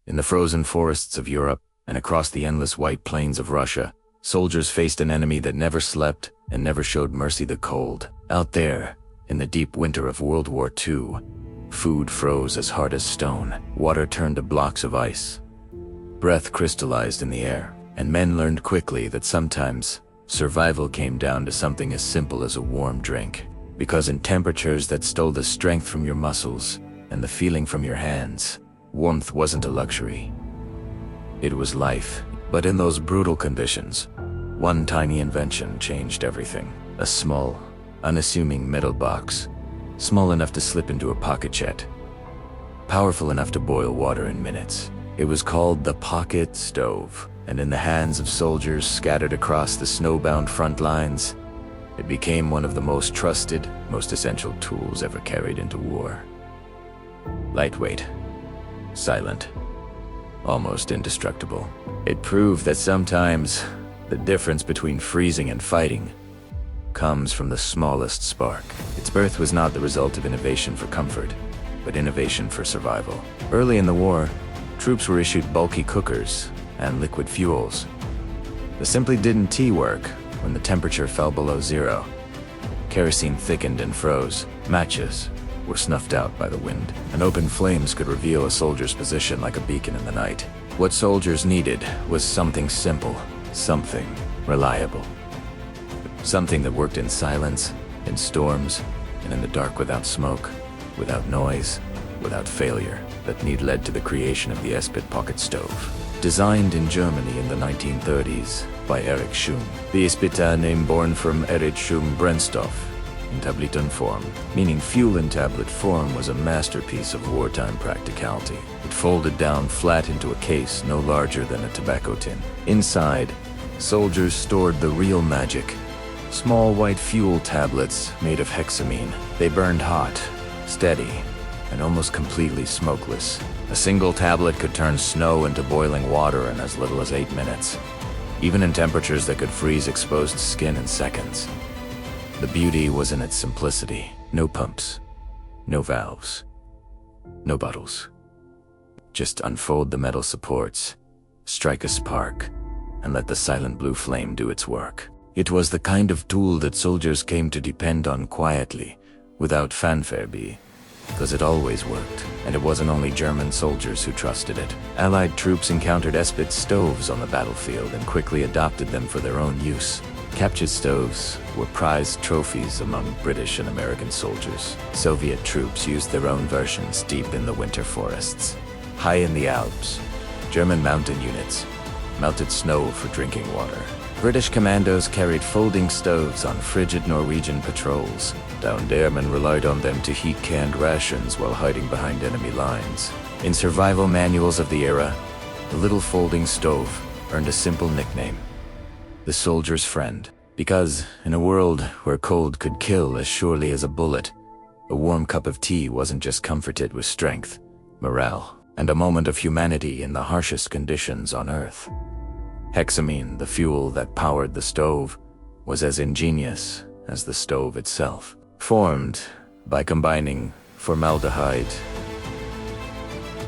In the frozen forests of Europe and across the endless white plains of Russia, soldiers faced an enemy that never slept and never showed mercy the cold. Out there, in the deep winter of World War II, food froze as hard as stone, water turned to blocks of ice, breath crystallized in the air, and men learned quickly that sometimes survival came down to something as simple as a warm drink. Because in temperatures that stole the strength from your muscles and the feeling from your hands, warmth wasn't a luxury. It was life. But in those brutal conditions, one tiny invention changed everything. A small, unassuming metal box, small enough to slip into a pocket jet, powerful enough to boil water in minutes. It was called the pocket stove, and in the hands of soldiers scattered across the snowbound front lines, it became one of the most trusted, most essential tools ever carried into war. Lightweight, silent, almost indestructible. It proved that sometimes the difference between freezing and fighting comes from the smallest spark. Its birth was not the result of innovation for comfort, but innovation for survival. Early in the war, troops were issued bulky cookers and liquid fuels. This simply didn't work when the temperature fell below zero. Kerosene thickened and froze. Matches were snuffed out by the wind, and open flames could reveal a soldier's position like a beacon in the night. What soldiers needed was something simple, something reliable. Something that worked in silence, in storms, and in the dark without smoke, without noise, without failure. That need led to the creation of the Espit pocket stove. Designed in Germany in the 1930s by Erich Schum. The Espita name born from Erich Schum Brennstoff in tabletenform, meaning fuel in tablet form, was a masterpiece of wartime practicality. It folded down flat into a case no larger than a tobacco tin. Inside, soldiers stored the real magic. Small white fuel tablets made of hexamine. They burned hot, steady, and almost completely smokeless. A single tablet could turn snow into boiling water in as little as 8 minutes, even in temperatures that could freeze exposed skin in seconds. The beauty was in its simplicity. No pumps, no valves, no bottles. Just unfold the metal supports, strike a spark, and let the silent blue flame do its work. It was the kind of tool that soldiers came to depend on quietly, without fanfare, because it always worked. And it wasn't only German soldiers who trusted it. Allied troops encountered Espit stoves on the battlefield and quickly adopted them for their own use. Captured stoves were prized trophies among British and American soldiers. Soviet troops used their own versions deep in the winter forests. High in the Alps, German mountain units melted snow for drinking water. British commandos carried folding stoves on frigid Norwegian patrols. Downed airmen relied on them to heat canned rations while hiding behind enemy lines. In survival manuals of the era, the little folding stove earned a simple nickname: the soldier's friend. Because in a world where cold could kill as surely as a bullet, a warm cup of tea wasn't just comforted with strength, morale, and a moment of humanity in the harshest conditions on Earth. Hexamine, the fuel that powered the stove, was as ingenious as the stove itself. Formed by combining formaldehyde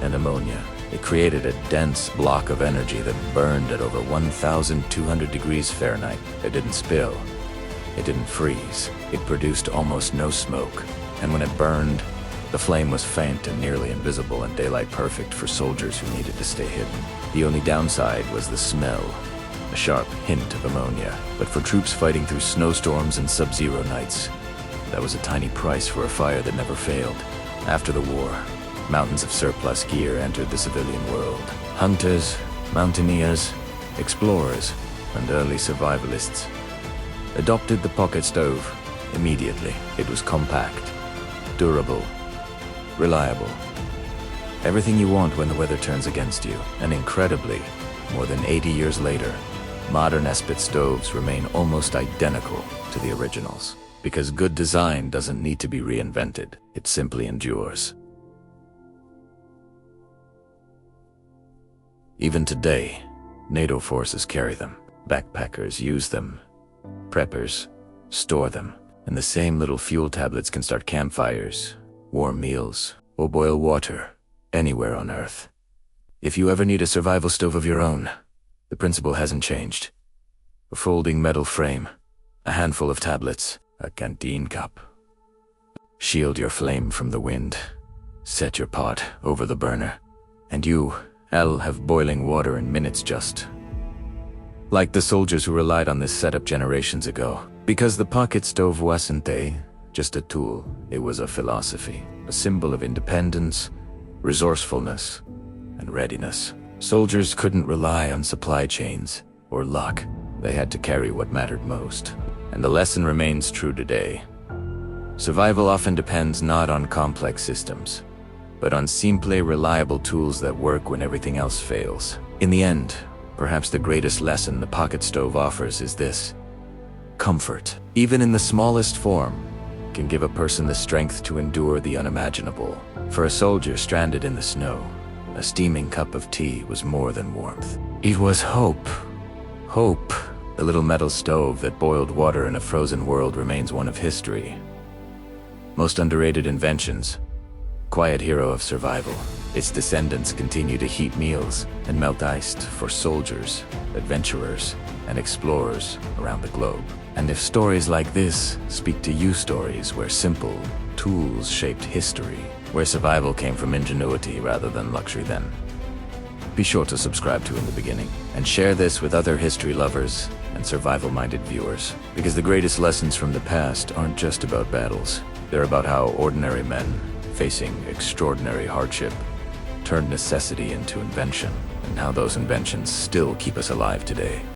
and ammonia, it created a dense block of energy that burned at over 1,200 degrees Fahrenheit. It didn't spill. It didn't freeze. It produced almost no smoke. And when it burned, the flame was faint and nearly invisible in daylight, perfect for soldiers who needed to stay hidden. The only downside was the smell, a sharp hint of ammonia. But for troops fighting through snowstorms and sub-zero nights, that was a tiny price for a fire that never failed. After the war, mountains of surplus gear entered the civilian world. Hunters, mountaineers, explorers, and early survivalists adopted the pocket stove immediately. It was compact, durable, reliable. Everything you want when the weather turns against you. And incredibly, more than 80 years later, modern Espit stoves remain almost identical to the originals. Because good design doesn't need to be reinvented. It simply endures. Even today, NATO forces carry them. Backpackers use them. Preppers store them. And the same little fuel tablets can start campfires, warm meals, or boil water anywhere on Earth. If you ever need a survival stove of your own, the principle hasn't changed. A folding metal frame, a handful of tablets, a canteen cup. Shield your flame from the wind. Set your pot over the burner. And I'll have boiling water in minutes just. Like the soldiers who relied on this setup generations ago. Because the pocket stove wasn't just a tool, it was a philosophy. A symbol of independence, resourcefulness, and readiness. Soldiers couldn't rely on supply chains or luck. They had to carry what mattered most. And the lesson remains true today. Survival often depends not on complex systems, but on simple, reliable tools that work when everything else fails. In the end, perhaps the greatest lesson the pocket stove offers is this: comfort, even in the smallest form, can give a person the strength to endure the unimaginable. For a soldier stranded in the snow, a steaming cup of tea was more than warmth. It was hope. Hope. The little metal stove that boiled water in a frozen world remains one of history. Most underrated inventions. Quiet hero of survival. Its descendants continue to heat meals and melt ice for soldiers, adventurers, and explorers around the globe. And if stories like this speak to you, stories where simple tools shaped history, where survival came from ingenuity rather than luxury, then be sure to subscribe to In the Beginning and share this with other history lovers and survival-minded viewers. Because the greatest lessons from the past aren't just about battles. They're about how ordinary men, facing extraordinary hardship, turned necessity into invention, and how those inventions still keep us alive today.